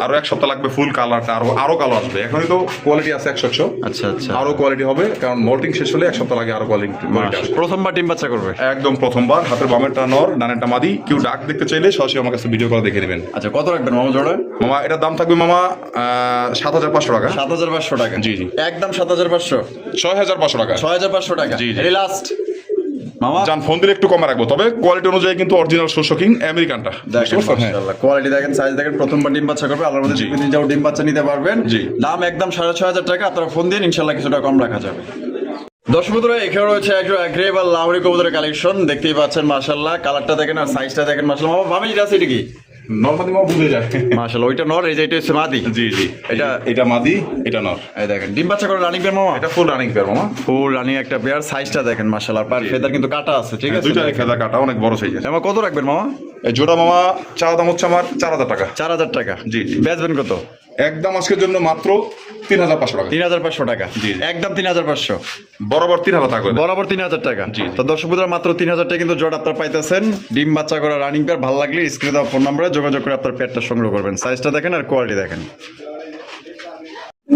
আরো এক সপ্তাহ লাগবে ফুল কালারটা আরো কালো আসবে। এখনই তো কোয়ালিটি আছে 100। আচ্ছা আচ্ছা। আরো কোয়ালিটি হবে, কারণ মল্টিং শেষ হলে এক সপ্তাহ লাগে, আরো কোয়ালিটি আসবে। প্রথমবার ডিম বাচ্চা করবে? একদম প্রথমবার। হাতের বামেরটা নর, ডানেরটা মাদি। কেউ ডাক দেখতে চাইলে সরাসরি আমার কাছে ভিডিও করে দেখে নেবেন। আচ্ছা, কত রাখবেন মামা জোড়া? মামা এটার দাম থাকবে মামা 7500 টাকা। 7500 টাকা? জি জি। একদম 7500। 6500 টাকা। 6500 টাকা? জি জি। এই লাস্ট মামা। জান ফোন দিলে একটু কমে রাখবো, তবে কোয়ালিটি অনুযায়ী কিন্তু অরিজিনাল শোশকিং আমেরিকানটা। দেখেন মাশাআল্লাহ, কোয়ালিটি দেখেন, সাইজ দেখেন। প্রথমবার ডিম বাচ্চা করবে, আল্লাহর মধ্যে দিন যাও ডিম বাচ্চা নিতে পারবেন। জি। দাম একদম 6500 টাকা। আপনারা ফোন দিন, ইনশাআল্লাহ কিছুটা কম রাখা যাবে। দর্শক বন্ধুরা এখানে রয়েছে একটা গ্রে বা লাউরি কবুতরের কালেকশন, দেখতেই পাচ্ছেন। মাশাআল্লাহ, কালারটা দেখেন আর সাইজটা দেখেন। মাশাআল্লাহ মামা, ভাবে যেটা আছে এটা কি? নরমালি মামা বুঝে যায়। মাশাআল্লাহ, ওইটা নর, এই যে এটা হচ্ছে মাদি। জি জি। এটা মাদি, এটা নর। এই দেখেন ডিম বাচ্চা করে রানিং পেয়ার মামা। এটা ফুল রানিং পেয়ার মামা। ফুল রানিং একটা পেয়ার, সাইজটা দেখেন। মাশাআল্লাহ, পার ফেদার কিন্তু কাটা আছে, ঠিক আছে? দুইটা ফেদা কাটা, অনেক বড় সাইজের। মামা কত রাখবেন মামা? এই জোড়া মামা চাওয়া দাম হচ্ছে আমার 4000 টাকা। 4000 টাকা? জি জি। বেচবেন কত? একদম আজকের জন্য মাত্র 3500 টাকা। 3500 টাকা? জি। একদম 3500। বরাবর 3000 টাকা করে। বরাবর 3000 টাকা। জি। তো দর্শক বন্ধুরা মাত্র 3000 টাকা কিন্তু জোড়া আপনারা পাইতেছেন। ডিম বাচ্চা করা রানিং পেয়ার। ভালো লাগলে স্ক্রিনে দেওয়া ফোন নম্বরে যোগাযোগ করে আপনার পেয়ারটা সংগ্রহ করবেন। সাইজটা দেখেন আর কোয়ালিটি দেখেন।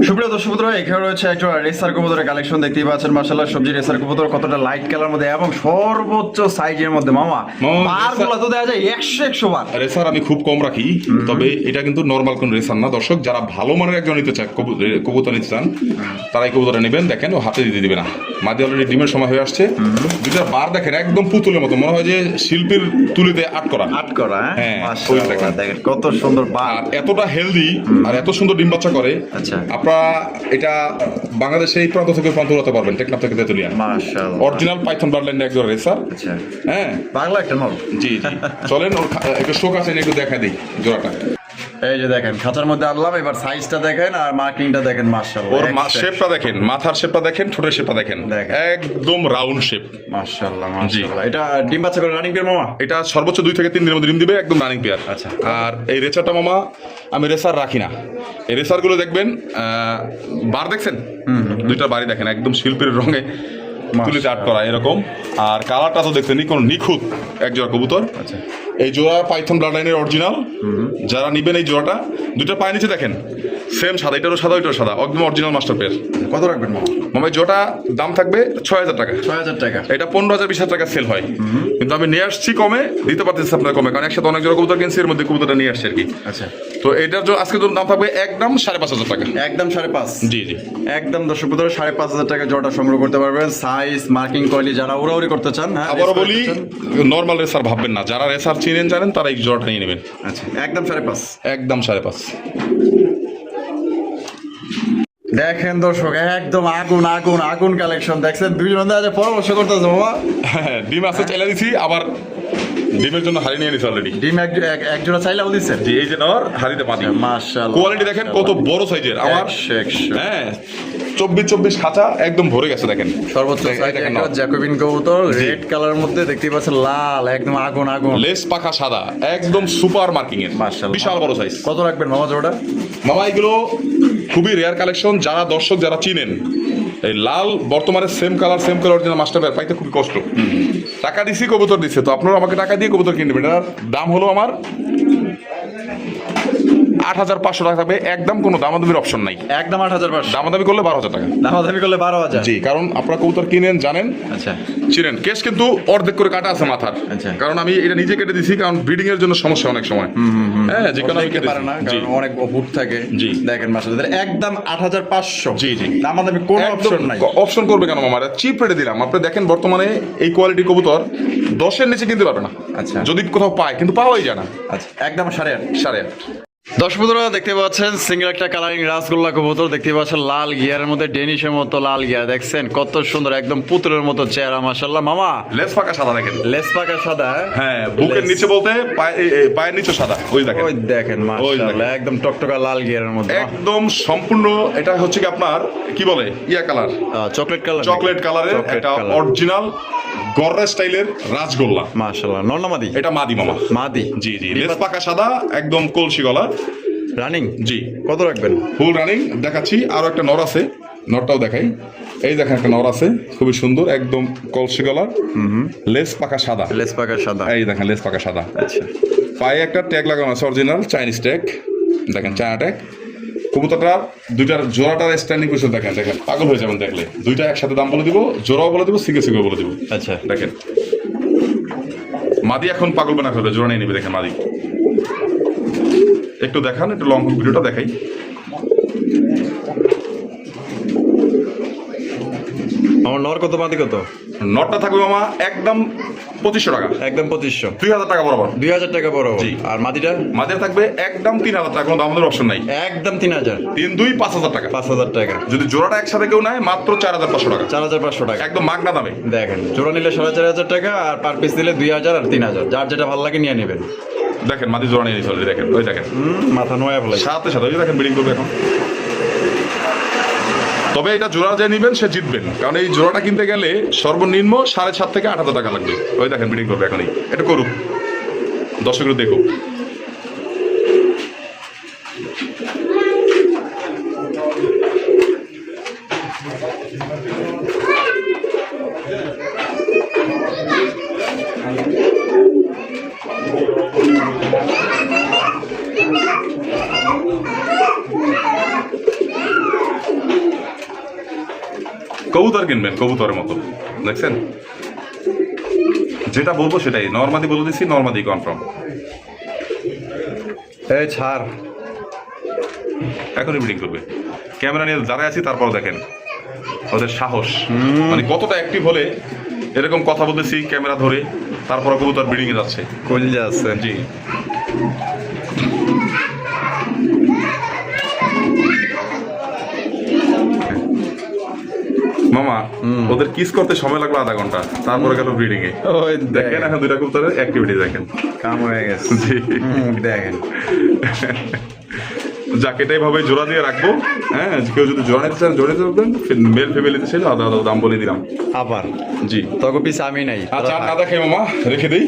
সুপ্রিয় দর্শক বন্ধুরা এখানে রয়েছে একটা রেসার কবুতরের কালেকশন, দেখতেই পাচ্ছেন। মাশাআল্লাহ, সবজি রেসার কবুতর, কতটা লাইট কালার মধ্যে এবং সর্বোচ্চ সাইজের মধ্যে। মামা বারগুলো তো দেখা যায় 100 বার। রেসার আমি খুব কম রাখি, তবে এটা কিন্তু নরমাল কোন রেসার না। দর্শক যারা ভালো মানের একজন নিতে চায়, কবুতর নিতে চান, তারা এই কবুতরটা নেবেন। দেখেন ও হাতে দিতে দিবে না, মাঝে অলরেডি ডিমের সময় হয়ে আসছে। দুইটা বার দেখেন একদম পুতুলের মতো, মনে হয় যে শিল্পীর তুলিতে আট করা। হ্যাঁ, মাশাআল্লাহ, দেখেন কত সুন্দর বার, আর এতটা হেলদি আর এত সুন্দর ডিম বাচ্চা করে। আচ্ছা, আপনারা এটা বাংলাদেশে এই প্রান্ত থেকে প্রান্ত হতে পারবেন, টেকনাফ থেকে তেতুলিয়া। মাশাআল্লাহ, অরিজিনাল পাইথন ব্লাডলাইনের একজন রেসার। আচ্ছা, হ্যাঁ, বাংলা একটা নল। জি জি। চলেন ওর একটু শোক আছে, একটু দেখা দিই জোড়াটা। এই যে দেখেন খাঁচার মধ্যে আনলাম, এবার সাইজটা দেখেন আর মার্কিংটা দেখেন, মাশাআল্লাহ। ওর শেপটা দেখেন, মাথার শেপটা দেখেন, ঠোঁটের শেপটা দেখেন, দেখেন। একদম রাউন্ড শেপ। মাশাআল্লাহ মাশাআল্লাহ। এটা ডিম বাচ্চা করে রানিং পেয়ার মামা? এটা সর্বোচ্চ 2 থেকে 3 দিনের মধ্যে ডিম দিবে, একদম রানিং পেয়ার। আচ্ছা। আর এই রেসারটা মামা আমি রেসার রাখি না, এই রেসারগুলো দেখবেন বার দেখছেন, দুইটা বাড়ি দেখেন একদম শিল্পের রঙে তুলিতে আর্ট করা এরকম। আর কালারটা তো দেখছেন কোন নিখুঁত এক জোড়া কবুতর। আচ্ছা। এই জোড়া পাইথন ব্লাড লাইনের অরিজিনাল। যারা নিবেন এই জোড়াটা, দুটো পায়ে নিচে দেখেন সেম সাদা, এটারও সাদা ওইটারও সাদা, একদম অরিজিনাল মাস্টার পেয়ার। কত রাখবেন মামা? মামা এই জোড়াটা দাম থাকবে 6,000 টাকা। 6,000 টাকা। এটা 15,000-20,000 টাকা সেল হয়, কিন্তু আমি নিয়ে আসছি কমে, দিতে পারতেছি আপনার কমে, কারণ একসাথে অনেক জোড়া কবুতর কিনছি, এর মধ্যে কবুতরটা নিয়ে আসছে আর কি। আচ্ছা। তো এটার জন্য আজকে দাম থাকবে একদম 5,500 টাকা। একদম 5.5। জি জি, একদম দর্শক বন্ধুরা 5,500 টাকা জোড়াটা সংগ্রহ করতে পারবেন। সাইজ মার্কিং কোয়ালিটি যারা উড়াউড়ি করতে চান, হ্যাঁ আবারও বলি নর্মাল রেসার ভাববেন না, যারা রেসার চিনেন জানেন তারা এই জোড়াটা নিয়ে নেবেন। আচ্ছা, একদম 5.5। একদম 5.5। দেখেন দর্শক, একদম আগুন আগুন আগুন কালেকশন দেখছেন। দুইজন পরামর্শ করতেছে মামা। হ্যাঁ, ডিম আছে চাইলা দিছি, আবার ডিমের জন্য হাড়ি নিয়ে নিছি অলরেডি। ডিম এক জোড়া চাইলেও দিচ্ছেন? জি, এই যে নর হাড়িতে পানি। মাশাআল্লাহ, কোয়ালিটি দেখেন কত বড় সাইজের আমার। 100। হ্যাঁ, 24 খাঁচা একদম ভরে গেছে দেখেন। সর্বোচ্চ সাইজ দেখেন একটা জ্যাকোবিন কবুতর, রেড কালার মধ্যে দেখতে পাচ্ছেন, লাল একদম আগুন আগুন, লেস পাখা সাদা, একদম সুপার মার্কিং এর, মাশাআল্লাহ বিশাল বড় সাইজ। কত রাখবেন মামা জোড়া? মামা এগুলো খুবই রেয়ার কালেকশন, যারা দর্শক যারা চিনেন এই লাল বর্তমানে same colour original master pair পাইতে খুবই কষ্ট। টাকা দিছি কবুতর দিচ্ছে, তো আপনারা আমাকে টাকা দিয়ে কবুতর কিনে নেবেন। এটার দাম হলো আমার 8,500 টাকা থাকবে, একদম কোনো দামাদামির অপশন নাই। একদম 8,500। দামাদামি করলে 12,000 টাকা। দামাদামি করলে 12,000? জি, কারণ আপনারা কবুতর কিনেন জানেন, আচ্ছা। চিনেন। কেস কিন্তু অর্ধেক করে কাটা আছে মাথার, আচ্ছা। কারণ আমি এটা নিজে কেটে দিছি, কারণ ব্রিডিং এর জন্য সমস্যা অনেক সময়। হ্যাঁ, যে কারণে আমি কেটে পারে না, জি কারণ অনেক ফুট থাকে। জি। দেখেন মাশাআল্লাহ, একদম 8,500। জি জি, দামাদামি কোনো অপশন নাই। অপশন করবে কেন মামা? চিপ রেটে দিলাম। আপনি দেখেন বর্তমানে এই কোয়ালিটি কবুতর 10-এর নিচে কিনতে পারবে না। আচ্ছা। যদি কোথাও পায়, কিন্তু পাওয়াই যায় না। আচ্ছা, একদম 8.5। 8.5। দর্শক বন্ধুরা দেখতে পাচ্ছেন সিঙ্গেল একটা কালারিং রাসগোল্লা কবুতর, দেখতে পাচ্ছেন লাল গিয়ারের মধ্যে, ডেনিশের মতো লাল গিয়ার, দেখছেন কত সুন্দর, একদম পুতুলের মতো চেহারা, মাশাআল্লাহ। মামা লেস পাকা সাদা দেখেন, লেস পাকা সাদা। হ্যাঁ, বুকের নিচে বলতে পায়ের নিচে সাদা, ওই দেখেন, ওই দেখেন মাশাআল্লাহ, একদম টকটকা লাল গিয়ারের মধ্যে, একদম সম্পূর্ণ। এটা হচ্ছে কি আপনার কি বলে ইয়া কালার, চকলেট কালার, চকলেট কালারের একটা অরিজিনাল গররা স্টাইলের রাসগোল্লা। মাশাআল্লাহ। নর না মাদি? এটা মাদি মামা। মাদি। জি জি, লেস পাকা সাদা, একদম কলসি গলা, রানিং। জি। কত রাখবেন? ফুল রানিং দেখাচ্ছি। আরো একটা নর আছে, নরটাও দেখাই। এই দেখেন একটা নর আছে, খুবই সুন্দর, একদম কলসি গলার, লেস পাকা সাদা। লেস পাকা সাদা। এই দেখেন লেস পাকা সাদা। আচ্ছা। পায়ে একটা ট্যাগ লাগানো আছে, অরিজিনাল চাইনিজ ট্যাগ, দেখেন চায়না ট্যাগ। কবুতরটার দুইটার জোড়াটার স্ট্যান্ডিং পজিশন দেখেন, দেখেন পাগল হয়ে যাবেন দেখলে। দুইটা একসাথে দাম বলে দিব, জোড়াও বলে দিব, সিঙ্গে সিঙ্গে বলে দিব। আচ্ছা। দেখেন মাদি এখন পাগল বানা ফেলবে, জোড়া নিয়ে নেবে। দেখেন মাদি, একটু দেখান, একটু লং ভিডিওটা দেখাই। আমার নর কত, মাদি কত? নটটা থাকবে মামা একদম 2,500 টাকা। একদম 2,500। 2,000 টাকা বরাবর। 2,000 টাকা বড়। জি। আর মাদিটা? মাদের থাকবে একদম 3,000 টাকা, কোনো দামের অপশন নাই। একদম 3,000। 3-2 5,000 টাকা। 5,000 টাকা। যদি জোড়াটা একসাথে কেউ নেয় মাত্র 4,500 টাকা। 4,500 টাকা। একদম মাগনা দামে। দেখেন জোড়া নিলে 4,500 টাকা, আর পার পিস দিলে 2,000 আর 3,000, যার যেটা ভালো লাগে নিয়ে নেবেন। দেখেন মাদি জোড়া নিয়ে চলে, দেখেন ওই দেখেন মাথা নোয়া ফেলে সাথে সাথে, ওই দেখেন বিডিং করবে এখন। তবে এটা জোড়া যে নিবেন সে জিতবেন, কারণ এই জোড়াটা কিনতে গেলে সর্বনিম্ন 7,500 থেকে 8,000 টাকা লাগবে। ওই দেখেন বিডিং করবে এখনই, এটা করুক, দর্শকরা দেখুক। কবুতর কিনবেন কবুতরের মতো, দেখছেন যেটা বলবো সেটাই। নর্মাদি বলে দিচ্ছি, নর্মাদি কনফার্ম। এই ছাড়, এখনই মিটিং করবে। ক্যামেরা নিয়ে যারা আছি তারপর দেখেন ওদের সাহস, মানে কতটা অ্যাক্টিভ হলে এরকম কথা বলতেছি ক্যামেরা ধরে, তারপর কবুতর ব্রিডিং এ যাচ্ছে। কলিজা আছে। জি, মামা ওদের কিস করতে সময় লাগলো আধা ঘন্টা, তারপরে গেল ব্রিডিং এ। ওই দেখেন এখন দুইটা কবুতরের অ্যাক্টিভিটি দেখেন। কাম হয়ে গেছে। জি দেখেন যাক এটাই ভাবে জোড়া দিয়ে রাখবো। হ্যাঁ, কেউ যদি জোড়া নিতে চান জোড়া দিতে পারবেন, মেল ফিমেলিতে ছিল আধা আধা দাম বলে দিলাম। আবার জি তখন পিস আমি নাই। আচ্ছা আর না দেখাই মামা, রেখে দিই।